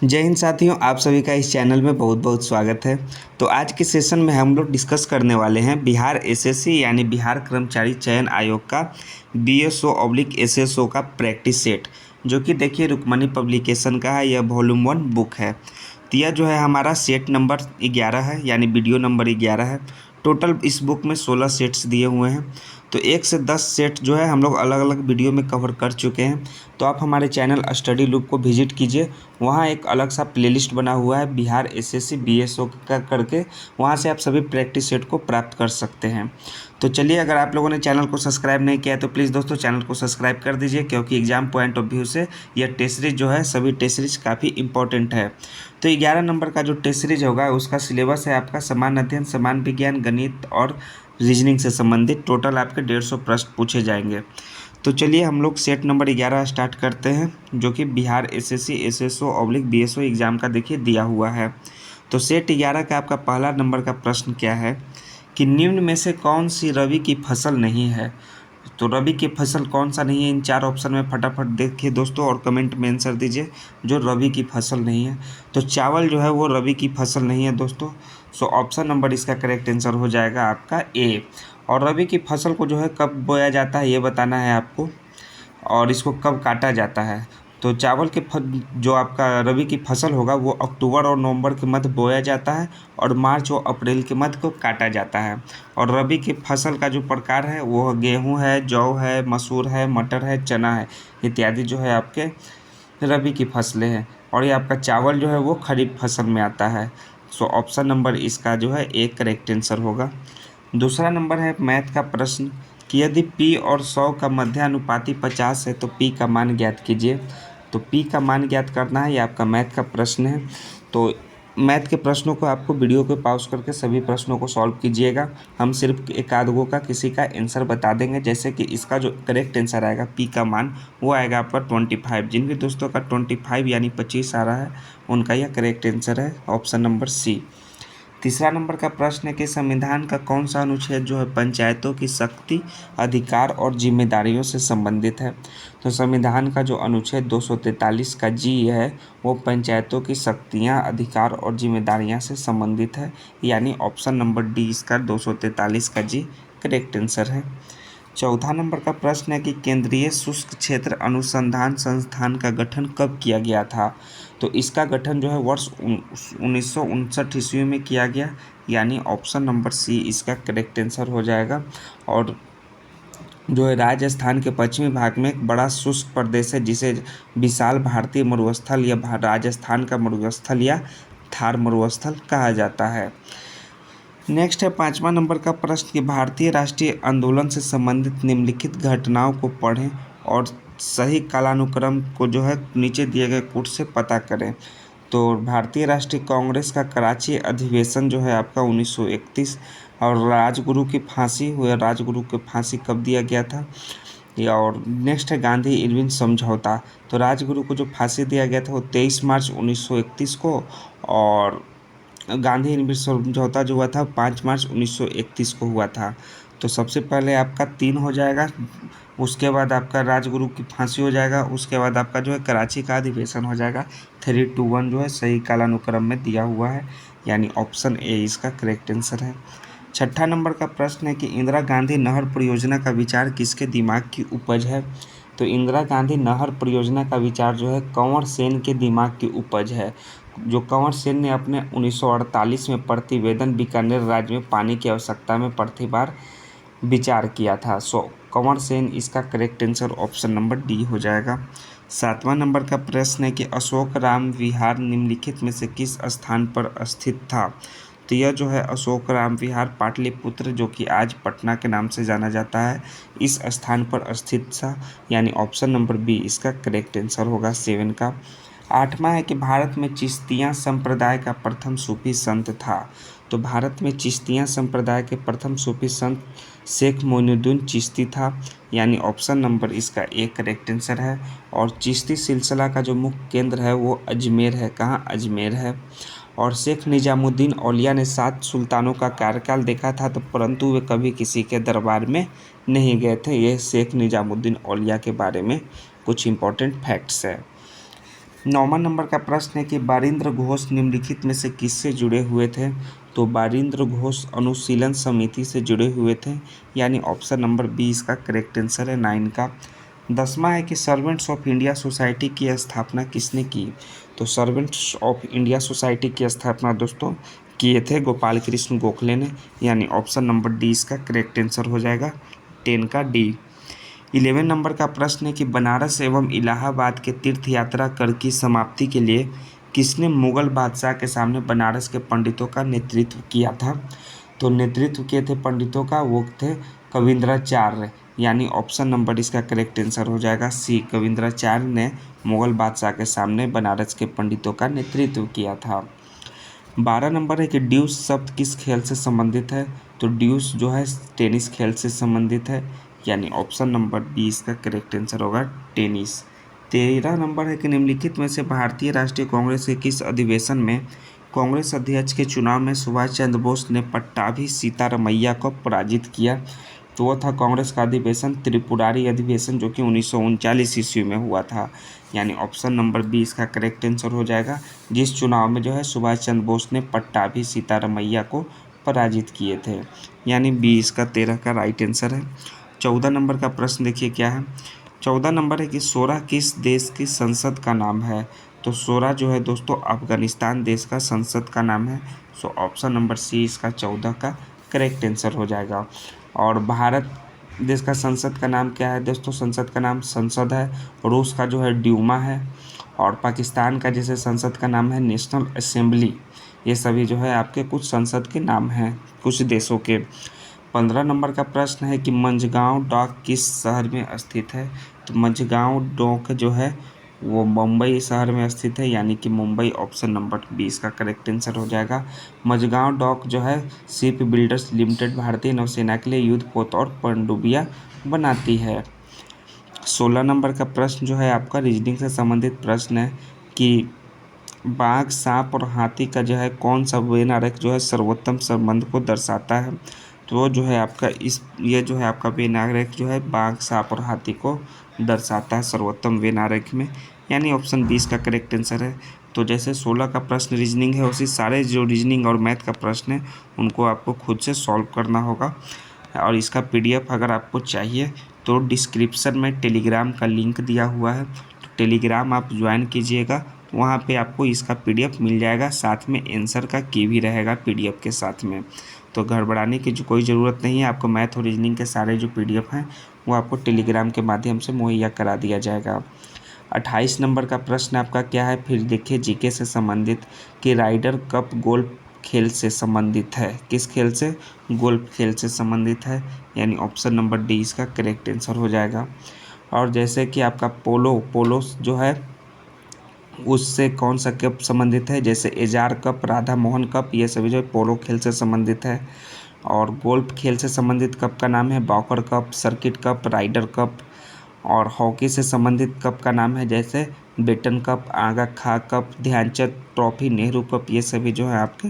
जय हिंद साथियों, आप सभी का इस चैनल में बहुत बहुत स्वागत है। तो आज के सेशन में हम लोग डिस्कस करने वाले हैं बिहार एसएससी यानी बिहार कर्मचारी चयन आयोग का BSO/SSO का प्रैक्टिस सेट, जो कि देखिए रुक्मणी पब्लिकेशन का है। यह वॉल्यूम 1 बुक है। तो यह जो है हमारा सेट नंबर 11 है, यानी वीडियो नंबर 11 है। टोटल इस बुक में 16 सेट्स दिए हुए हैं। तो 1 से 10 सेट जो है हम लोग अलग अलग वीडियो में कवर कर चुके हैं। तो आप हमारे चैनल स्टडी लूप को विजिट कीजिए, वहाँ एक अलग सा प्लेलिस्ट बना हुआ है बिहार एसएससी BSO का करके, वहाँ से आप सभी प्रैक्टिस सेट को प्राप्त कर सकते हैं। तो चलिए, अगर आप लोगों ने चैनल को सब्सक्राइब नहीं किया है तो प्लीज़ दोस्तों चैनल को सब्सक्राइब कर दीजिए, क्योंकि एग्जाम पॉइंट ऑफ व्यू से यह टेस्ट सीरीज जो है सभी टेस्ट सीरीज काफ़ी इंपॉर्टेंट है। तो 11 नंबर का जो टेस्ट सीरीज होगा उसका सिलेबस है आपका सामान्य अध्ययन, सामान्य विज्ञान, गणित और रीजनिंग से संबंधित। टोटल आपके 150 प्रश्न पूछे जाएंगे। तो चलिए हम लोग सेट नंबर 11 स्टार्ट करते हैं, जो कि बिहार एसएससी SSO/BSO एग्ज़ाम का देखिए दिया हुआ है। तो सेट 11 का आपका पहला नंबर का प्रश्न क्या है कि निम्न में से कौन सी रबी की फसल नहीं है। तो रबी की फसल कौन सा नहीं है, इन 4 ऑप्शन में फटाफट देखिए दोस्तों और कमेंट में आंसर दीजिए जो रबी की फसल नहीं है। तो चावल जो है वो रबी की फसल नहीं है दोस्तों। सो ऑप्शन नंबर इसका करेक्ट आंसर हो जाएगा आपका ए। और रबी की फसल को जो है कब बोया जाता है ये बताना है आपको, और इसको कब काटा जाता है। तो चावल के जो आपका रबी की फसल होगा वो अक्टूबर और नवंबर के मध्य बोया जाता है, और मार्च और अप्रैल के मध्य को काटा जाता है। और रबी की फसल का जो प्रकार है वो गेहूं है, जौ है, मसूर है, मटर है, चना है, इत्यादि जो है आपके रबी की फसलें हैं। और ये आपका चावल जो है वो खरीफ फसल में आता है। सो ऑप्शन नंबर इसका जो है एक करेक्ट आंसर होगा। दूसरा नंबर है मैथ का प्रश्न कि यदि P और 100 का मध्यानुपाती 50 है तो P का मान ज्ञात कीजिए। तो P का मान ज्ञात करना है, ये आपका मैथ का प्रश्न है। तो मैथ के प्रश्नों को आपको वीडियो को पॉज करके सभी प्रश्नों को सॉल्व कीजिएगा। हम सिर्फ एक आध गो का किसी का आंसर बता देंगे, जैसे कि इसका जो करेक्ट आंसर आएगा P का मान वो आएगा आपका 25। जिन भी दोस्तों का 25 यानी 25 आ रहा है उनका यह करेक्ट आंसर है ऑप्शन नंबर सी। तीसरा नंबर का प्रश्न है कि संविधान का कौन सा अनुच्छेद जो है पंचायतों की शक्ति, अधिकार और जिम्मेदारियों से संबंधित है। तो संविधान का जो अनुच्छेद 243 का जी है वो पंचायतों की शक्तियां, अधिकार और जिम्मेदारियां से संबंधित है, यानी ऑप्शन नंबर डी इसका 243 का जी करेक्ट आंसर है। चौथा नंबर का प्रश्न है कि केंद्रीय शुष्क क्षेत्र अनुसंधान संस्थान का गठन कब किया गया था। तो इसका गठन जो है वर्ष 1959 ईस्वी में किया गया, यानी ऑप्शन नंबर सी इसका करेक्ट आंसर हो जाएगा। और जो है राजस्थान के पश्चिमी भाग में एक बड़ा शुष्क प्रदेश है जिसे विशाल भारतीय मरुस्थल या राजस्थान का मरुस्थल या थार मरुस्थल कहा जाता है। नेक्स्ट है 5वां नंबर का प्रश्न कि भारतीय राष्ट्रीय आंदोलन से संबंधित निम्नलिखित घटनाओं को पढ़ें और सही कालानुक्रम को जो है नीचे दिए गए कोड से पता करें। तो भारतीय राष्ट्रीय कांग्रेस का कराची अधिवेशन जो है आपका 1931, और राजगुरु की फांसी हुई, राजगुरु की फांसी कब दिया गया था। और नेक्स्ट है गांधी इरविन समझौता। तो राजगुरु को जो फांसी दिया गया था वो 23 मार्च 1931 को, और गांधी इरविन समझौता जो हुआ था 5 मार्च 1931 को हुआ था। तो सबसे पहले आपका 3 हो जाएगा, उसके बाद आपका राजगुरु की फांसी हो जाएगा, उसके बाद आपका जो है कराची का अधिवेशन हो जाएगा। 3, 2, 1 जो है सही कालानुक्रम में दिया हुआ है, यानी ऑप्शन ए इसका करेक्ट आंसर है। छठा नंबर का प्रश्न है कि इंदिरा गांधी नहर परियोजना का विचार किसके दिमाग की उपज है। तो इंदिरा गांधी नहर परियोजना का विचार जो है कंवर सेन के दिमाग की उपज है। जो कंवर सेन ने अपने 1948 में प्रतिवेदन बीकानेर राज्य में पानी की आवश्यकता में पहली बार विचार किया था। सो कंवर सेन इसका correct answer option number D हो जाएगा। 7वां नंबर का प्रश्न है कि अशोक राम विहार निम्नलिखित में से किस स्थान पर स्थित था। तो यह जो है अशोक राम विहार पाटलिपुत्र, जो कि आज पटना के नाम से जाना जाता है, इस स्थान पर स्थित था, यानी ऑप्शन नंबर बी इसका करेक्ट आंसर होगा 7 का। 8वां है कि भारत में चिश्तिया संप्रदाय का प्रथम सूफी संत था। तो भारत में चिश्तिया संप्रदाय के प्रथम सूफी संत शेख मोइनुद्दीन चिश्ती था, यानी ऑप्शन नंबर इसका एक करेक्ट आंसर है। और चिश्ती सिलसिला का जो मुख्य केंद्र है वो अजमेर है। कहाँ? अजमेर है। और शेख निजामुद्दीन औलिया ने 7 सुल्तानों का कार्यकाल देखा था, तो परंतु वे कभी किसी के दरबार में नहीं गए थे। यह शेख निजामुद्दीन औलिया के बारे में कुछ इंपॉर्टेंट फैक्ट्स है। 9वां नंबर का प्रश्न है कि बारिंद्र घोष निम्नलिखित में से किससे जुड़े हुए थे? तो बारिंद्र घोष अनुशीलन समिति से जुड़े हुए थे, यानी ऑप्शन नंबर बी इसका करेक्ट आंसर है 9 का। 10वां है कि सर्वेंट्स ऑफ इंडिया सोसाइटी की स्थापना किसने की? तो सर्वेंट्स ऑफ इंडिया सोसाइटी की स्थापना दोस्तों किए थे गोपाल कृष्ण गोखले ने, यानी ऑप्शन नंबर डी इसका करेक्ट आंसर हो जाएगा 10 का डी। 11 नंबर का प्रश्न है कि बनारस एवं इलाहाबाद के तीर्थ यात्रा कर की समाप्ति के लिए किसने मुगल बादशाह के सामने बनारस के पंडितों का नेतृत्व किया था? तो नेतृत्व किए थे पंडितों का, वो थे कविंद्राचार्य, यानी ऑप्शन नंबर इसका करेक्ट आंसर हो जाएगा सी। कविंद्राचार्य ने मुगल बादशाह के सामने बनारस के पंडितों का नेतृत्व किया था। 12 नंबर है कि ड्यूस शब्द किस खेल से संबंधित है? तो ड्यूस जो है टेनिस खेल से संबंधित है, यानी ऑप्शन नंबर बी इसका करेक्ट आंसर होगा टेनिस। 13 नंबर है कि निम्नलिखित में से भारतीय राष्ट्रीय कांग्रेस के किस अधिवेशन में कांग्रेस अध्यक्ष के चुनाव में सुभाष चंद्र बोस ने पट्टाभी सीतारमैया को पराजित किया? तो वह था कांग्रेस का अधिवेशन त्रिपुरारी अधिवेशन, जो कि 1939 ईस्वी में हुआ था, यानी ऑप्शन नंबर बी इसका करेक्ट आंसर हो जाएगा, जिस चुनाव में जो है सुभाष चंद्र बोस ने पट्टाभी सीतारमैया को पराजित किए थे, यानी बी इसका 13 का राइट आंसर है। 14 नंबर का प्रश्न देखिए क्या है। 14 नंबर है कि सोरा किस देश की संसद का नाम है? तो सोरा जो है दोस्तों अफगानिस्तान देश का संसद का नाम है, सो ऑप्शन नंबर सी इसका 14 का करेक्ट आंसर हो जाएगा। और भारत देश का संसद का नाम क्या है दोस्तों? संसद का नाम संसद है। रूस का जो है ड्यूमा है, और पाकिस्तान का जैसे संसद का नाम है नेशनल असेंबली। ये सभी जो है आपके कुछ संसद के नाम हैं कुछ देशों के। 15 नंबर का प्रश्न है कि मंझगांव डॉक किस शहर में स्थित है? तो मंझगांव डॉक जो है वो मुंबई शहर में स्थित है, यानी कि मुंबई, ऑप्शन नंबर 20 का करेक्ट आंसर हो जाएगा। मंझगांव डॉक जो है शिप बिल्डर्स लिमिटेड भारतीय नौसेना के लिए युद्धपोत और पनडुब्बियां बनाती है। 16 नंबर का प्रश्न जो है आपका रीजनिंग से संबंधित प्रश्न है कि बाघ, सांप और हाथी का जो है कौन सा वेन आरेख जो है सर्वोत्तम संबंध को दर्शाता है? तो जो है आपका ये जो है आपका वेन आरेख जो है बाघ, सांप और हाथी को दर्शाता है सर्वोत्तम वेन आरेख में, यानी ऑप्शन 20 का करेक्ट आंसर है। तो जैसे 16 का प्रश्न रीजनिंग है, उसी सारे जो रीजनिंग और मैथ का प्रश्न है उनको आपको खुद से सॉल्व करना होगा। और इसका PDF अगर आपको चाहिए तो डिस्क्रिप्शन में टेलीग्राम का लिंक दिया हुआ है, तो टेलीग्राम आप ज्वाइन कीजिएगा, वहाँ पे आपको इसका PDF मिल जाएगा, साथ में आंसर का की भी रहेगा PDF के साथ में। तो घबराने की जो कोई ज़रूरत नहीं है, आपको मैथ और रीजनिंग के सारे जो PDF हैं वो आपको टेलीग्राम के माध्यम से मुहैया करा दिया जाएगा। 28 नंबर का प्रश्न आपका क्या है, फिर देखिए जीके से संबंधित, कि राइडर कप गोल्फ खेल से संबंधित है? किस खेल से? गोल्फ खेल से संबंधित है, यानी ऑप्शन नंबर डी इसका करेक्ट आंसर हो जाएगा। और जैसे कि आपका पोलो जो है उससे कौन सा कप संबंधित है? जैसे एजार कप, राधा मोहन कप, ये सभी जो पोलो खेल से संबंधित है। और गोल्फ खेल से संबंधित कप का नाम है बॉकर cup, circuit cup, Ryder cup. और हॉकी से संबंधित कप का नाम है जैसे batten cup, Aga Khan cup, Dhyanchand trophy, Nehru cup, ये सभी जो है आपके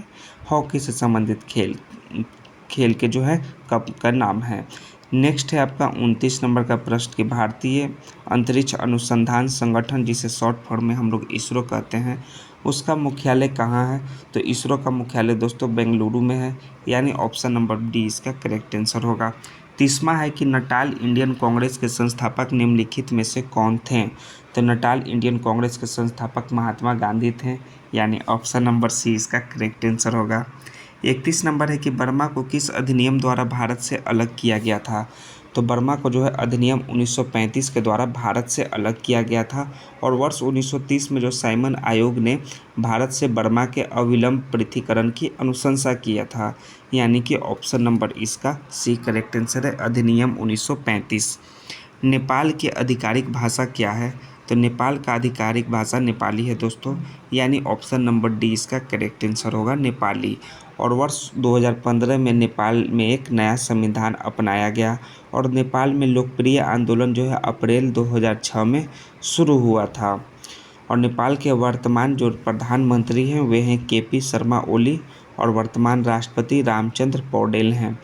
हॉकी से संबंधित खेल के जो है कप का नाम है। नेक्स्ट है आपका 29 नंबर का प्रश्न कि भारतीय अंतरिक्ष अनुसंधान संगठन, जिसे शॉर्ट फॉर्म में हम लोग इसरो कहते हैं, उसका मुख्यालय कहाँ है? तो इसरो का मुख्यालय दोस्तों बेंगलुरु में है, यानी ऑप्शन नंबर डी इसका करेक्ट आंसर होगा। 30वां है कि नटाल इंडियन कांग्रेस के संस्थापक निम्नलिखित में से कौन थे? तो नटाल इंडियन कांग्रेस के संस्थापक महात्मा गांधी थे, यानी ऑप्शन नंबर सी इसका करेक्ट आंसर होगा। 31 नंबर है कि बर्मा को किस अधिनियम द्वारा भारत से अलग किया गया था? तो बर्मा को जो है अधिनियम 1935 के द्वारा भारत से अलग किया गया था, और वर्ष 1930 में जो साइमन आयोग ने भारत से बर्मा के अविलंब पृथक्करण की अनुशंसा किया था, यानी कि ऑप्शन नंबर इसका सी करेक्ट आंसर है, अधिनियम 1935। नेपाल की आधिकारिक भाषा क्या है? तो नेपाल का आधिकारिक भाषा नेपाली है दोस्तों, यानी ऑप्शन नंबर डी इसका करेक्ट आंसर होगा नेपाली। और वर्ष 2015 में नेपाल में एक नया संविधान अपनाया गया, और नेपाल में लोकप्रिय आंदोलन जो है अप्रैल 2006 में शुरू हुआ था। और नेपाल के वर्तमान जो प्रधानमंत्री हैं वे हैं KP शर्मा ओली, और वर्तमान राष्ट्रपति रामचंद्र पौडेल हैं।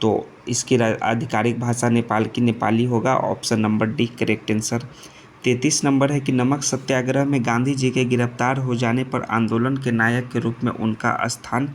तो इसकी आधिकारिक भाषा नेपाल की नेपाली होगा, option number D correct answer. 33 number है कि नमक सत्याग्रह में गांधी जी के गिरफ्तार हो जाने पर आंदोलन के नायक के रूप में उनका स्थान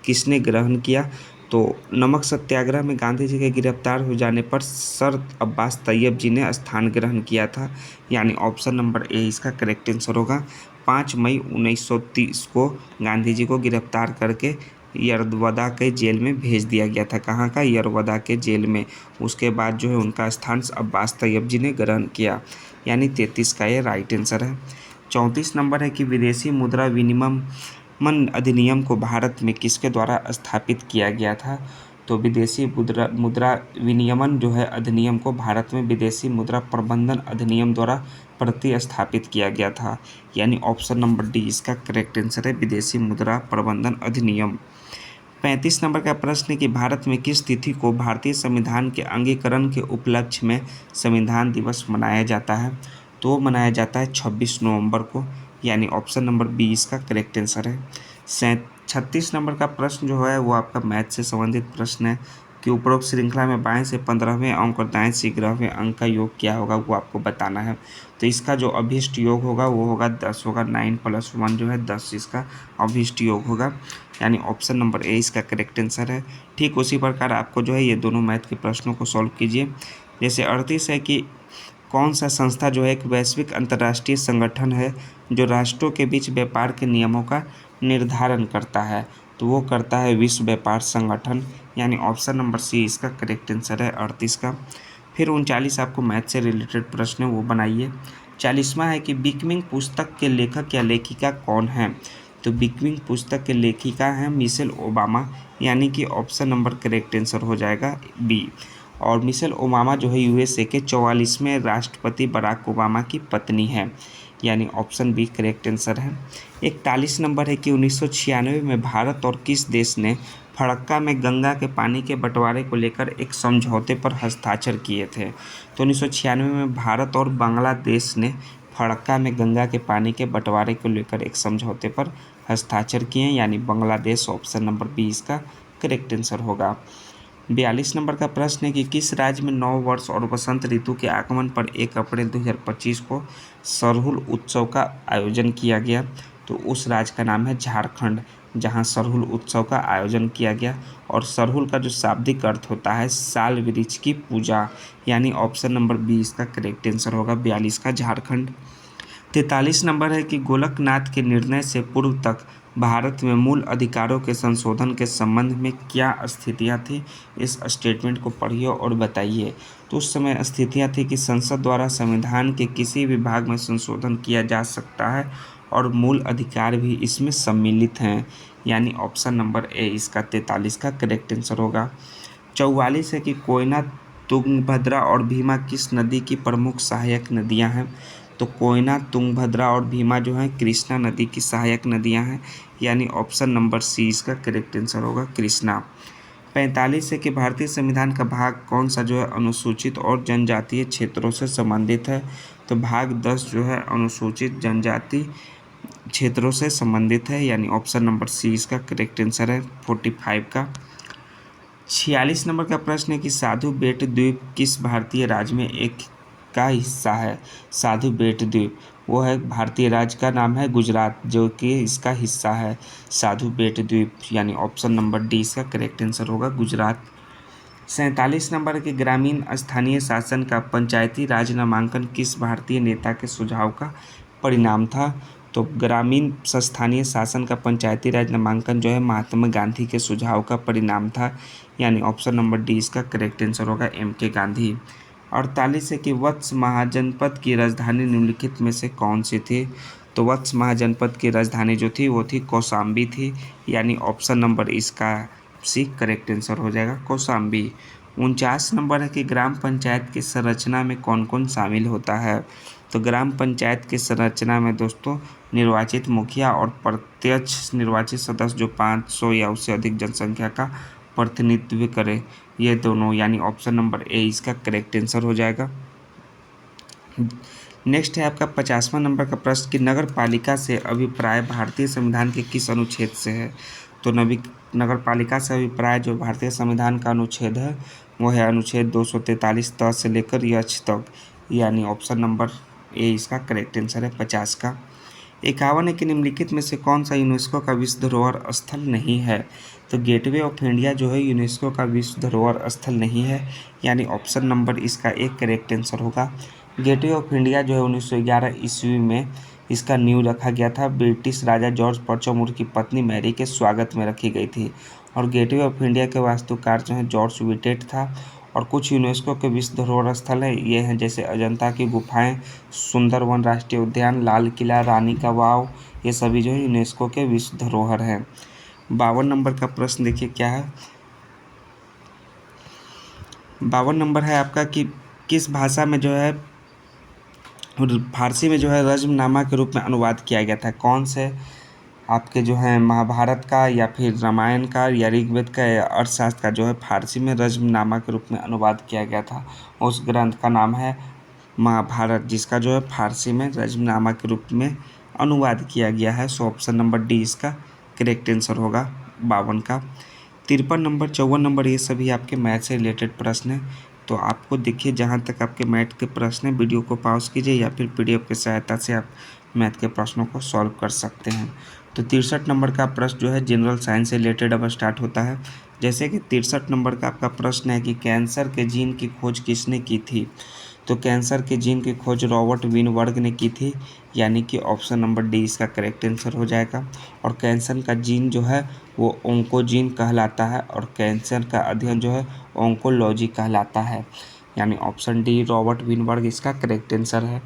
किसने ग्रहण किया। तो नमक सत्याग्रह में गांधी जी के गिरफ्तार हो जाने पर सर अब्बास तैयब जी ने स्थान ग्रहण किया था, यानी ऑप्शन नंबर ए इसका करेक्ट आंसर होगा। 5 मई 1930 को गांधी जी को गिरफ्तार करके यरवदा के जेल में भेज दिया गया था। कहाँ का? यरवदा के जेल में। उसके बाद जो है उनका स्थान अब्बास तैयब जी ने ग्रहण किया, यानी 33 का ये राइट आंसर है। 34 नंबर है कि विदेशी मुद्रा विनिमय अधिनियम को भारत में किसके द्वारा स्थापित किया गया था। तो विदेशी मुद्रा विनियमन जो है अधिनियम को भारत में विदेशी मुद्रा प्रबंधन अधिनियम द्वारा प्रतिस्थापित किया गया था, यानी ऑप्शन नंबर डी इसका करेक्ट आंसर है, विदेशी मुद्रा प्रबंधन अधिनियम। 35 नंबर का प्रश्न है कि भारत में किस तिथि को भारतीय संविधान के अंगीकरण के उपलक्ष्य में संविधान दिवस मनाया जाता है। तो मनाया जाता है 26 नवंबर को, यानी ऑप्शन नंबर बी इसका करेक्ट आंसर है। 36 नंबर का प्रश्न जो है वो आपका मैथ से संबंधित प्रश्न है कि उपरोक्त श्रृंखला में बाएं से 15वें अंक और दाएं से 11वें अंक का योग क्या होगा, वो आपको बताना है। तो इसका जो अभिष्ट योग होगा वो होगा 10 होगा। 9 + 1 जो है 10 इसका अभिष्ट योग होगा, यानी ऑप्शन नंबर ए इसका करेक्ट आंसर है। ठीक उसी प्रकार आपको जो है ये दोनों मैथ के प्रश्नों को सॉल्व कीजिए। जैसे 38 है कि कौन सा संस्था जो है एक वैश्विक अंतर्राष्ट्रीय संगठन है जो राष्ट्रों के बीच व्यापार के नियमों का निर्धारण करता है। तो वो करता है विश्व व्यापार संगठन, यानी ऑप्शन नंबर सी इसका करेक्ट आंसर है 38 का। फिर 39 आपको मैथ से रिलेटेड प्रश्न है वो बनाइए। 40वां है कि बिकमिंग पुस्तक के लेखक या लेखिका कौन है। तो बिकमिंग पुस्तक के लेखिका हैं मिशेल ओबामा, यानी कि ऑप्शन नंबर करेक्ट आंसर हो जाएगा बी। और मिशेल ओबामा जो है यूएसए के 44वें राष्ट्रपति बराक ओबामा की पत्नी है, यानी ऑप्शन बी करेक्ट आंसर है। 41 नंबर है कि 1996 में भारत और किस देश ने फड़क्का में गंगा के पानी के बंटवारे को लेकर एक समझौते पर हस्ताक्षर किए थे। तो 1996 में भारत और बांग्लादेश ने फड़क्का में गंगा के पानी के बंटवारे को लेकर एक समझौते पर हस्ताक्षर किए, यानी बांग्लादेश। ऑप्शन नंबर बी इसका करेक्ट आंसर होगा। 42 नंबर का प्रश्न है कि किस राज्य में नव वर्ष और वसंत ऋतु के आगमन पर 1 अप्रैल 2025 को सरहुल उत्सव का आयोजन किया गया। तो उस राज्य का नाम है झारखंड, जहां सरहुल उत्सव का आयोजन किया गया। और सरहुल का जो शाब्दिक अर्थ होता है साल वृक्ष की पूजा, यानी ऑप्शन नंबर बी इसका करेक्ट आंसर होगा 42 का झारखंड। 43 नंबर है कि गोलकनाथ के निर्णय से पूर्व तक भारत में मूल अधिकारों के संशोधन के संबंध में क्या स्थितियां थी। इस स्टेटमेंट को पढ़िए और बताइए। तो उस समय स्थितियां थी कि संसद द्वारा संविधान के किसी भी भाग में संशोधन किया जा सकता है और मूल अधिकार भी इसमें सम्मिलित हैं, यानी ऑप्शन नंबर ए इसका 43 का करेक्ट आंसर होगा। 44 है कि कोयना, तुंगभद्रा और भीमा किस नदी की प्रमुख सहायक नदियां हैं। तो कोयना, तुंगभद्रा और भीमा जो है कृष्णा नदी की सहायक नदियां हैं, यानी ऑप्शन नंबर सी इसका करेक्ट आंसर होगा कृष्णा। 45 है कि भारतीय संविधान का भाग कौन सा जो है अनुसूचित और जनजातीय क्षेत्रों से संबंधित है। तो भाग 10 जो है अनुसूचित जनजाति क्षेत्रों से संबंधित है, यानी ऑप्शन नंबर सी इसका करेक्ट आंसर है 45 का। 46 नंबर का प्रश्न है कि साधु बेट द्वीप किस भारतीय राज्य में एक का हिस्सा है। साधु बेट द्वीप वो है भारतीय राज्य का नाम है गुजरात, जो कि इसका हिस्सा है साधु बेट द्वीप, यानी ऑप्शन नंबर डी इसका करेक्ट आंसर होगा गुजरात। 47 नंबर के ग्रामीण स्थानीय शासन का पंचायती राज नामांकन किस भारतीय नेता के सुझाव का परिणाम था। तो ग्रामीण स्थानीय शासन का पंचायती राज नामांकन जो है महात्मा गांधी के सुझाव का परिणाम था, यानी ऑप्शन नंबर डी इसका करेक्ट आंसर होगा M.K. गांधी। 48 है कि वत्स महाजनपद की राजधानी निम्नलिखित में से कौन सी थी। तो वत्स महाजनपद की राजधानी जो थी वो थी कौशाम्बी थी, यानी ऑप्शन नंबर इसका सी करेक्ट आंसर हो जाएगा कौशाम्बी। 49 नंबर है कि ग्राम पंचायत की संरचना में कौन कौन शामिल होता है। तो ग्राम पंचायत की संरचना में दोस्तों निर्वाचित मुखिया और प्रत्यक्ष निर्वाचित सदस्य जो 500 या उससे अधिक जनसंख्या का प्रतिनिधित्व करे, ये दोनों, यानी ऑप्शन नंबर ए इसका करेक्ट आंसर हो जाएगा। नेक्स्ट है आपका 50वां नंबर का प्रश्न कि नगर पालिका से अभिप्राय भारतीय संविधान के किस अनुच्छेद से है। तो नगर पालिका से अभिप्राय जो भारतीय संविधान का अनुच्छेद है वो है अनुच्छेद 243 त से लेकर यच तक, यानी ऑप्शन नंबर ये इसका करेक्ट आंसर है 50 का। 51 है कि निम्नलिखित में से कौन सा यूनेस्को का विश्व धरोहर स्थल नहीं है। तो गेटवे ऑफ इंडिया जो है यूनेस्को का विश्व धरोहर स्थल नहीं है, यानी ऑप्शन नंबर इसका एक करेक्ट आंसर होगा। गेटवे ऑफ इंडिया जो है 1911 ईस्वी में इसका नींव रखा गया था। ब्रिटिश राजा जॉर्ज परचौमूर की पत्नी मैरी के स्वागत में रखी गई थी। और गेटवे ऑफ इंडिया के वास्तुकार जो है जॉर्ज विटेट था। और कुछ यूनेस्को के विश्व धरोहर स्थल है ये हैं, जैसे अजंता की गुफाएं, सुंदरवन राष्ट्रीय उद्यान, लाल किला, रानी का वाव, ये सभी जो है यूनेस्को के विश्व धरोहर हैं। 52 नंबर का प्रश्न देखिए क्या है। 52 नंबर है आपका कि किस भाषा में जो है फारसी में जो है रज्मनामा के रूप में अनुवाद किया गया था। कौन से आपके जो है महाभारत का या फिर रामायण का या ऋग्वेद का या अर्थशास्त्र का जो है फारसी में रज्मनामा के रूप में अनुवाद किया गया था। उस ग्रंथ का नाम है महाभारत, जिसका जो है फारसी में रज्मनामा के रूप में अनुवाद किया गया है। सो ऑप्शन नंबर डी इसका करेक्ट आंसर होगा 52 का। 53 नंबर, 54 नंबर, ये सभी आपके मैथ से रिलेटेड प्रश्न हैं। तो आपको देखिए जहाँ तक आपके मैथ के प्रश्न हैं वीडियो को पॉज कीजिए या फिर PDF की सहायता से आप मैथ के प्रश्नों को सॉल्व कर सकते हैं। तो 63 नंबर का प्रश्न जो है जनरल साइंस से रिलेटेड अब स्टार्ट होता है। जैसे कि 63 नंबर का आपका प्रश्न है कि कैंसर के जीन की खोज किसने की थी। तो कैंसर के जीन की खोज रॉबर्ट विनबर्ग ने की थी, यानी कि ऑप्शन नंबर डी इसका करेक्ट आंसर हो जाएगा। और कैंसर का जीन जो है वो ओंकोजीन कहलाता है और कैंसर का अध्ययन जो है ओंकोलॉजी कहलाता है, यानी ऑप्शन डी रॉबर्ट विनबर्ग इसका करेक्ट आंसर है।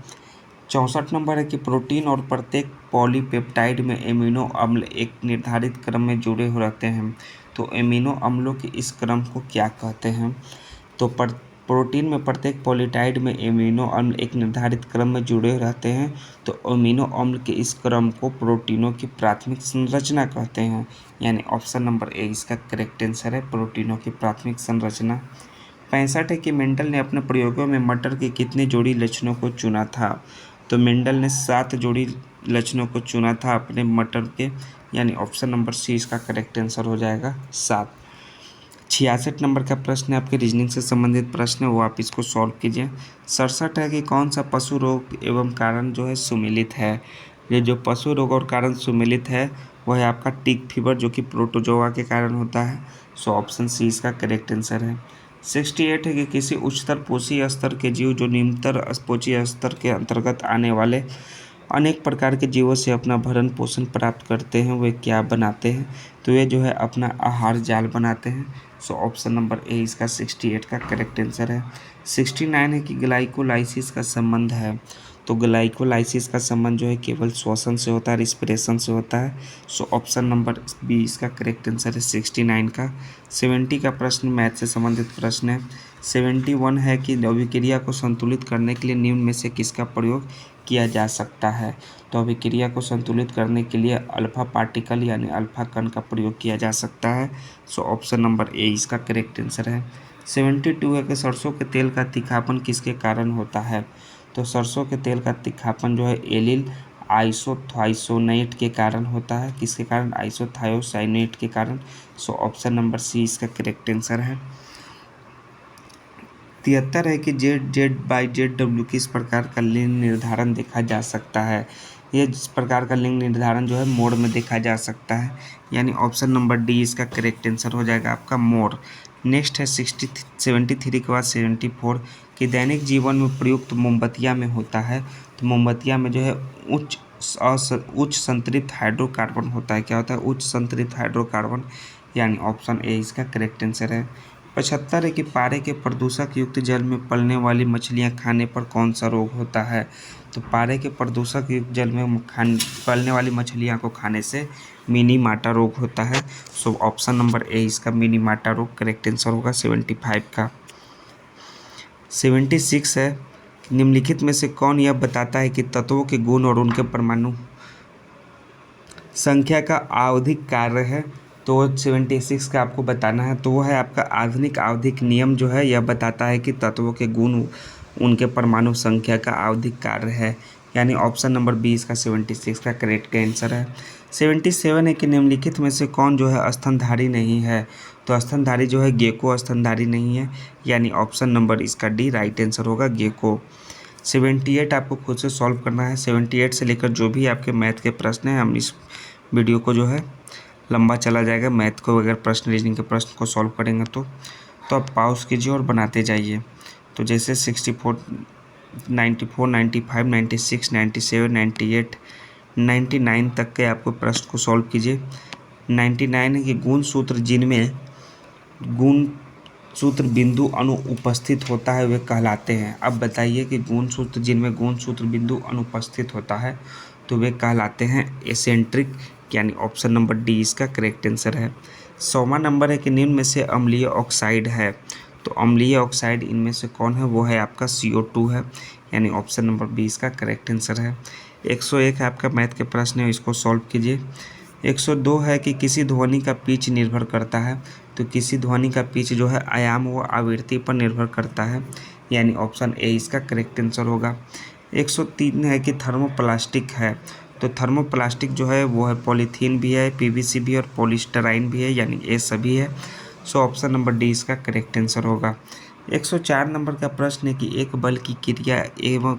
64 नंबर है कि प्रोटीन और प्रत्येक पॉलीपेप्टाइड में एमिनो अम्ल एक निर्धारित क्रम में जुड़े हो रहते हैं। तो एमिनो अम्लों के इस क्रम को क्या कहते हैं। तो प्रोटीन में प्रत्येक पॉलीपेप्टाइड में एमिनो अम्ल एक निर्धारित क्रम में जुड़े रहते हैं। तो एमिनो अम्ल के इस क्रम को प्रोटीनों की प्राथमिक संरचना कहते हैं, यानी ऑप्शन नंबर ए इसका करेक्ट आंसर है प्रोटीनों की प्राथमिक संरचना। 65 है कि मेंडल ने अपने प्रयोगों में मटर के कितने जोड़ी लक्षणों को चुना था। तो मेंडल ने 7 जोड़ी लक्षणों को चुना था अपने मटर के, यानी ऑप्शन नंबर सी इसका करेक्ट आंसर हो जाएगा 7। 66 नंबर का प्रश्न है आपके रीजनिंग से संबंधित प्रश्न है, वो आप इसको सॉल्व कीजिए। 67 है कि कौन सा पशु रोग एवं कारण जो है सुमेलित है। ये जो पशु रोग और कारण सुमेलित है वह है आपका टिक फीवर, जो कि प्रोटोजोआ के कारण होता है। सो ऑप्शन सी इसका करेक्ट आंसर है। 68 है कि किसी उच्चतर पोषी स्तर के जीव जो निम्नतर पोषी स्तर के अंतर्गत आने वाले अनेक प्रकार के जीवों से अपना भरण पोषण प्राप्त करते हैं, वे क्या बनाते हैं। तो ये जो है अपना आहार जाल बनाते हैं। सो ऑप्शन नंबर ए इसका 68 का करेक्ट आंसर है। 69 है कि ग्लाइकोलाइसिस का संबंध है। तो ग्लाइकोलाइसिस का संबंध जो है केवल श्वसन से होता है, रिस्पिरेशन से होता है। सो ऑप्शन नंबर बी इसका करेक्ट आंसर है 69 का। 70 का प्रश्न मैथ से संबंधित प्रश्न है। 71 है कि अभिक्रिया को संतुलित करने के लिए निम्न में से किसका प्रयोग किया जा सकता है। तो अभिक्रिया को संतुलित करने के लिए अल्फा पार्टिकल यानी अल्फा कण का प्रयोग किया जा सकता है। सो ऑप्शन नंबर ए इसका करेक्ट आंसर है। 72 है कि सरसों के तेल का तीखापन किसके कारण होता है। तो सरसों के तेल का तीखापन जो है एलिल आइसोथायोसाइनेट के कारण होता है। किसके कारण, आइसोथायोसाइनेट के कारण। सो ऑप्शन नंबर सी इसका करेक्ट आंसर है। 73 है कि Z/Z/W किस प्रकार का लिंग निर्धारण देखा जा सकता है। ये जिस प्रकार का लिंग निर्धारण जो है मोड में देखा जा सकता है, यानी ऑप्शन नंबर डी इसका करेक्ट आंसर हो जाएगा आपका मोड। नेक्स्ट है 73 के बाद 74 कि दैनिक जीवन में प्रयुक्त मोमबत्तियाँ में होता है। तो मोमबत्तियाँ में जो है उच्च संतृप्त हाइड्रोकार्बन होता है। क्या होता है, उच्च संतृप्त हाइड्रोकार्बन, यानी ऑप्शन ए इसका करेक्ट आंसर है। 75 है कि पारे के प्रदूषक युक्त जल में पलने वाली मछलियां खाने पर कौन सा रोग होता है। तो पारे के प्रदूषक युक्त जल में पलने वाली मछलियां को खाने से मिनीमाटा रोग होता है। सो ऑप्शन नंबर ए इसका मिनीमाटा रोग करेक्ट आंसर होगा 75 का। 76 है निम्नलिखित में से कौन यह बताता है कि तत्वों के गुण और उनके परमाणु संख्या का आवधिक कार्य है। तो 76 का आपको बताना है, तो वो है आपका आधुनिक आवधिक नियम जो है यह बताता है कि तत्वों के गुण उनके परमाणु संख्या का आवधिक कार्य है, यानी ऑप्शन नंबर बी इसका 76 का करेक्ट आंसर है। 77 है कि निम्नलिखित में से कौन जो है स्तनधारी नहीं है। तो स्तनधारी जो है गेको स्तनधारी नहीं है, यानी ऑप्शन नंबर इसका डी राइट आंसर होगा गेको। 78 आपको खुद से सॉल्व करना है। 78 से लेकर जो भी आपके मैथ के प्रश्न हैं, हम इस वीडियो को जो है लंबा चला जाएगा। मैथ को अगर प्रश्न, रीजनिंग के प्रश्न को सॉल्व करेंगे तो आप पॉज कीजिए और बनाते जाइए। तो जैसे 64, 94, 95, 96, 97, 98, 99 तक के आपको प्रश्न को सॉल्व कीजिए। 99 है कि गुण सूत्र जिनमें गुण सूत्र बिंदु अनुपस्थित होता है वे कहलाते हैं। अब बताइए कि गुण सूत्र जिनमें गुण सूत्र बिंदु अनुपस्थित होता है तो वे कहलाते हैं एसेंट्रिक, यानी ऑप्शन नंबर डी इसका करेक्ट आंसर है। 100वां नंबर है कि निम्न में से अम्लीय ऑक्साइड है, तो अम्लीय ऑक्साइड इनमें से कौन है, वो है आपका CO2 है, यानी ऑप्शन नंबर बी इसका करेक्ट आंसर है। 101 है आपका मैथ के प्रश्न है, इसको सॉल्व कीजिए। 102 है कि किसी ध्वनि का पिच निर्भर करता है, तो किसी ध्वनि का पिच जो है आयाम व आवृत्ति पर निर्भर करता है, यानी ऑप्शन ए इसका करेक्ट आंसर होगा। 103 है कि थर्मोप्लास्टिक है, तो थर्मोप्लास्टिक जो है वो है पॉलीथीन भी है, PVC भी और पॉलीस्टराइन भी है, यानी ए सभी है। सो ऑप्शन नंबर डी इसका करेक्ट आंसर होगा। 104 नंबर का प्रश्न है कि एक बल की क्रिया एवं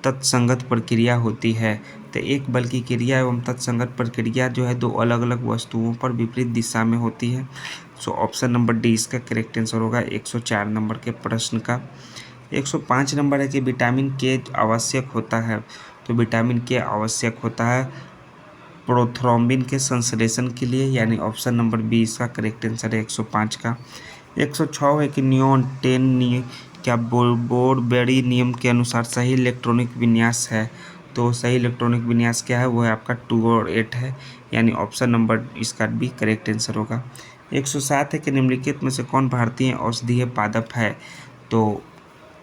तत्संगत प्रक्रिया होती है, तो एक बल की क्रिया एवं तत्संगत प्रक्रिया जो है दो अलग अलग वस्तुओं पर विपरीत दिशा में होती है। सो ऑप्शन नंबर डी इसका करेक्ट आंसर होगा 104 नंबर के प्रश्न का। 105 नंबर है कि विटामिन के आवश्यक होता है, तो विटामिन के आवश्यक होता है प्रोथ्रोम्बिन के संश्लेषण के लिए, यानी ऑप्शन नंबर बी इसका करेक्ट आंसर है 105 का। 106 है कि न्यूटन क्या बोरबेरी नियम के अनुसार सही इलेक्ट्रॉनिक विन्यास है, तो सही इलेक्ट्रॉनिक विन्यास क्या है, वो है आपका 2 और 8 है, यानी ऑप्शन नंबर इसका भी करेक्ट आंसर होगा। 107 है कि निम्नलिखित में से कौन भारतीय औषधीय पादप है, तो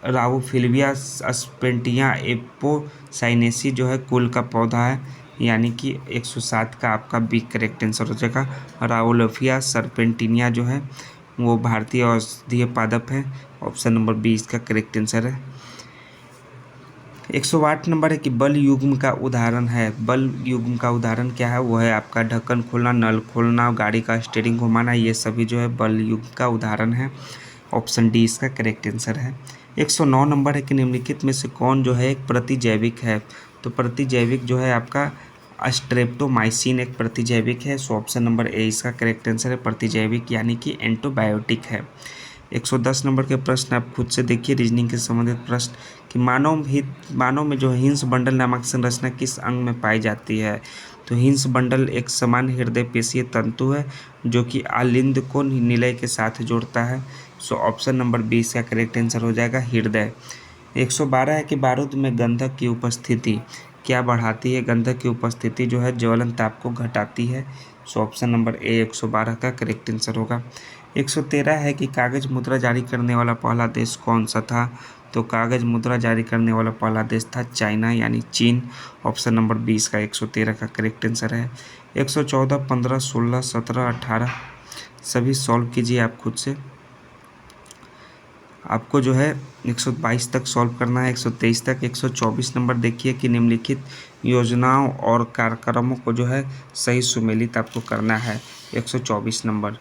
राउफिल्विया स्पेंटिया एपोसाइनेसी जो है कुल का पौधा है, यानी कि 107 का आपका बी करेक्ट आंसर हो जाएगा। राउलोफिया सर्पेंटिनिया जो है वो भारतीय औषधीय पादप है, ऑप्शन नंबर बी इसका करेक्ट आंसर है। 108 नंबर है कि बल युग्म का उदाहरण है, बल युग्म का उदाहरण क्या है, वो है आपका ढक्कन खोलना, नल खोलना, गाड़ी का स्टीयरिंग घुमाना, ये सभी जो है बल युग्म का उदाहरण है, ऑप्शन डी इसका करेक्ट आंसर है। 109 नंबर है कि निम्नलिखित में से कौन जो है एक प्रतिजैविक है, तो प्रतिजैविक जो है आपका स्ट्रेप्टोमाइसिन एक प्रतिजैविक है, सो ऑप्शन नंबर ए इसका करेक्ट आंसर है, प्रतिजैविक यानी कि एंटीबायोटिक है। 110 नंबर के प्रश्न आप खुद से देखिए, रीजनिंग के संबंधित प्रश्न कि मानव में जो हिंस बंडल नामक संरचना किस अंग में पाई जाती है, तो हिंस बंडल एक समान हृदय पेशीय तंतु है जो कि आलिंद को निलय के साथ जोड़ता है, सो ऑप्शन नंबर 20 का करेक्ट आंसर हो जाएगा हृदय। 112 है कि बारूद में गंधक की उपस्थिति क्या बढ़ाती है, गंधक की उपस्थिति जो है ज्वलन ताप को घटाती है, सो ऑप्शन नंबर ए 112 का करेक्ट आंसर होगा। 113 है कि कागज मुद्रा जारी करने वाला पहला देश कौन सा था, तो कागज मुद्रा जारी करने वाला पहला देश था चाइना, यानी चीन, ऑप्शन नंबर 20 का 113 का करेक्ट आंसर है। 114, 15, 16, 17, 18 सभी सॉल्व कीजिए आप खुद से। आपको जो है 122 तक सॉल्व करना है, 123 तक। 124 नंबर देखिए कि निम्नलिखित योजनाओं और कार्यक्रमों को जो है सही सुमेलित आपको करना है। 124 नंबर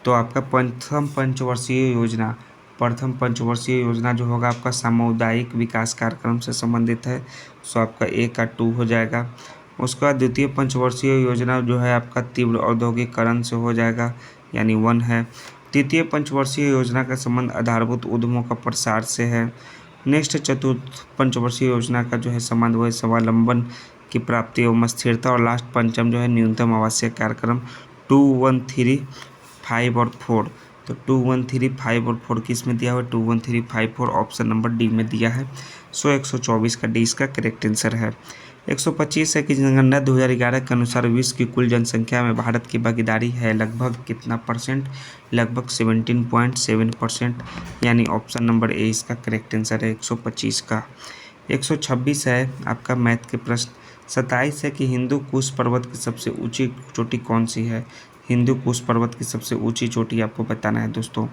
तो आपका प्रथम पंचवर्षीय योजना जो होगा आपका सामुदायिक विकास कार्यक्रम से संबंधित है, सो आपका ए का 2 हो जाएगा। उसके बाद द्वितीय पंचवर्षीय योजना जो है आपका तीव्र औद्योगिकरण से हो जाएगा, यानी 1 है। तृतीय पंचवर्षीय योजना का संबंध आधारभूत उद्यमों का प्रसार से है। नेक्स्ट चतुर्थ पंचवर्षीय योजना का जो है संबंध वो है स्वावलंबन की प्राप्ति एवं स्थिरता, और लास्ट पंचम जो है न्यूनतम आवश्यक कार्यक्रम 2, 1, 3, 5 और 4। तो 2, 1, 3, 5 और 4 किस में दिया हुआ है, 2, 1, 3, 5, 4 ऑप्शन नंबर डी में दिया है, सो 124 का डी इसका करेक्ट आंसर है। 125 है कि जनगणना 2011 के अनुसार विश्व की कुल जनसंख्या में भारत की भागीदारी है लगभग कितना परसेंट, लगभग 17.7%, यानी ऑप्शन नंबर ए इसका करेक्ट आंसर है 125 का। 126 है आपका मैथ के प्रश्न। 27 है कि हिंदू कुश पर्वत की सबसे ऊंची चोटी कौन सी है, हिंदू कुश पर्वत की सबसे ऊंची चोटी आपको बताना है दोस्तों।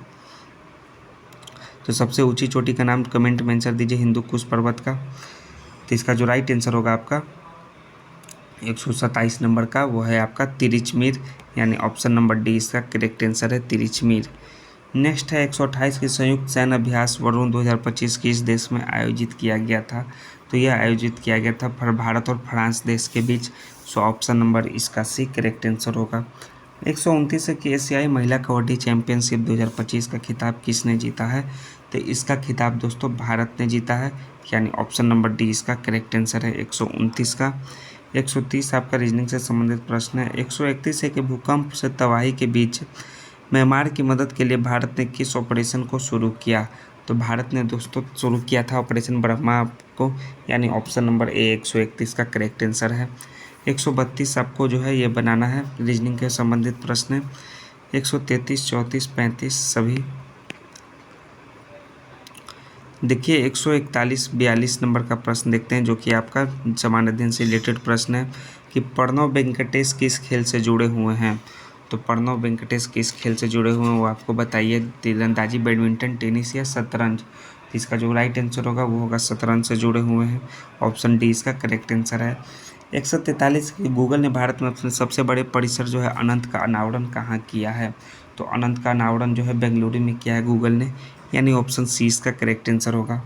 तो सबसे ऊंची चोटी का नाम कमेंट में आंसर दीजिए हिंदू कुश पर्वत का। तो इसका जो राइट आंसर होगा आपका 127 नंबर का वो है आपका तिरिचमीर, यानी ऑप्शन नंबर डी इसका करेक्ट आंसर है तिरिचमीर। नेक्स्ट है 128 की संयुक्त सैन्य अभ्यास वरुण 2025 किस देश में आयोजित किया गया था? तो यह आयोजित किया गया था भारत और फ्रांस देश के बीच। सो ऑप्शन नंबर इसका सी करेक्ट आंसर होगा। 129 है कि एशियाई महिला कबड्डी चैंपियनशिप 2025 का खिताब किसने जीता है? तो इसका खिताब दोस्तों भारत ने जीता है, यानी ऑप्शन नंबर डी इसका करेक्ट आंसर है 129 का। 130 आपका रीजनिंग से संबंधित प्रश्न है। 131 है कि भूकंप से तबाही के बीच म्यांमार की मदद के लिए भारत ने किस ऑपरेशन को शुरू किया? तो भारत ने दोस्तों शुरू किया था ऑपरेशन ब्रह्मा को, यानी ऑप्शन नंबर ए 131 का करेक्ट आंसर है। 132 आपको जो है ये बनाना है, रीजनिंग के संबंधित प्रश्न है। 133, 34, 35 सभी देखिए। 141, 42 नंबर का प्रश्न देखते हैं, जो कि आपका समान अध्ययन से रिलेटेड प्रश्न है कि प्रणव वेंकटेश किस खेल से जुड़े हुए हैं? तो प्रणव वेंकटेश किस खेल से जुड़े हुए हैं वो आपको बताइए। तीरंदाजी, बैडमिंटन, टेनिस या शतरंज? इसका जो राइट आंसर होगा वो होगा शतरंज से जुड़े हुए हैं। ऑप्शन डी इसका करेक्ट आंसर है। 143 गूगल ने भारत में अपने सबसे बड़े परिसर जो है अनंत का अनावरण कहाँ किया है? तो अनंत का अनावरण जो है बेंगलुरु में किया है गूगल ने, यानी ऑप्शन सी इसका करेक्ट आंसर होगा।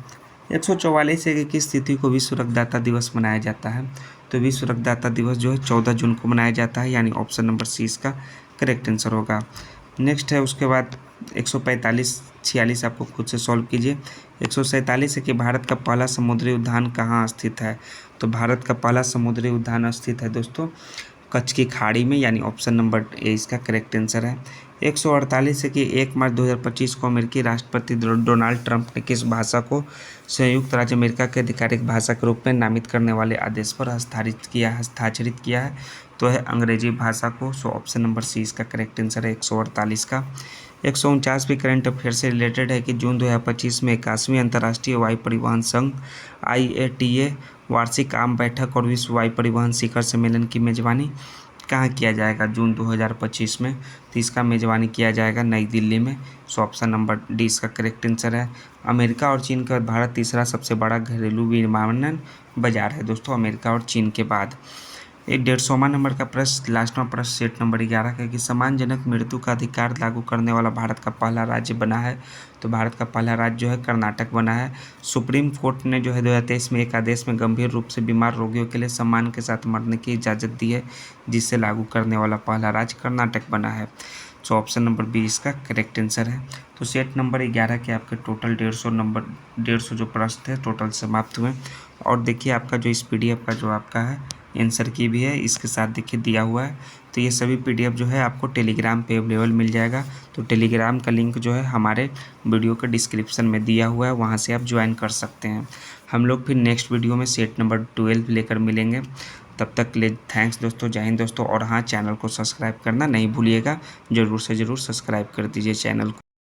144 है कि किस तिथि को विश्व रक्तदाता दिवस मनाया जाता है? तो विश्व रक्तदाता दिवस जो है 14 जून को मनाया जाता है, यानी ऑप्शन नंबर सी इसका करेक्ट आंसर होगा। नेक्स्ट है उसके बाद 145, 46 आपको खुद से सॉल्व कीजिए। 147 है कि भारत का पहला समुद्री उद्यान कहाँ स्थित है? तो भारत का पहला समुद्री उद्यान स्थित है दोस्तों कच्छ की खाड़ी में, यानी ऑप्शन नंबर ए इसका करेक्ट आंसर है। 148 है कि 1 मार्च 2025 को अमेरिकी राष्ट्रपति डोनाल्ड ट्रंप ने किस भाषा को संयुक्त राज्य अमेरिका के आधिकारिक भाषा के रूप में नामित करने वाले आदेश पर हस्ताक्षरित किया है? तो है अंग्रेजी भाषा को। सो ऑप्शन नंबर सी इसका करेक्ट आंसर है 148 का। 149 भी करंट अफेयर से रिलेटेड है कि जून 2025 में 81वीं अंतर्राष्ट्रीय वायु परिवहन संघ IATA वार्षिक आम बैठक और विश्व वायु परिवहन शिखर सम्मेलन की मेजबानी कहाँ किया जाएगा जून 2025 में? तो इसका मेजबानी किया जाएगा नई दिल्ली में। सो ऑप्शन नंबर डी इसका करेक्ट आंसर है। अमेरिका और चीन के बाद भारत तीसरा सबसे बड़ा घरेलू विमानन बाजार है दोस्तों, अमेरिका और चीन के बाद। एक 150वां नंबर का प्रश्न, लास्टवां प्रश्न सेट नंबर 11 का कि सम्मानजनक मृत्यु का अधिकार लागू करने वाला भारत का पहला राज्य बना है? तो भारत का पहला राज्य जो है कर्नाटक बना है। सुप्रीम कोर्ट ने जो है 2023 में एक आदेश में गंभीर रूप से बीमार रोगियों के लिए सम्मान के साथ मरने की इजाज़त दी है, जिसे लागू करने वाला पहला राज्य कर्नाटक बना है। सो ऑप्शन नंबर बी इसका करेक्ट आंसर है। तो सेट नंबर 11 के आपके टोटल 150 जो प्रश्न थे टोटल समाप्त हुए। और देखिए आपका जो इस PDF का जो आपका है आंसर की भी है, इसके साथ देखिए दिया हुआ है। तो ये सभी PDF जो है आपको टेलीग्राम पे अवेलेबल मिल जाएगा। तो टेलीग्राम का लिंक जो है हमारे वीडियो के डिस्क्रिप्शन में दिया हुआ है, वहाँ से आप ज्वाइन कर सकते हैं। हम लोग फिर नेक्स्ट वीडियो में सेट नंबर 12 लेकर मिलेंगे। तब तक के लिए थैंक्स दोस्तों, जय हिंद दोस्तों। और हाँ, चैनल को सब्सक्राइब करना नहीं भूलिएगा, ज़रूर से ज़रूर सब्सक्राइब कर दीजिए चैनल को।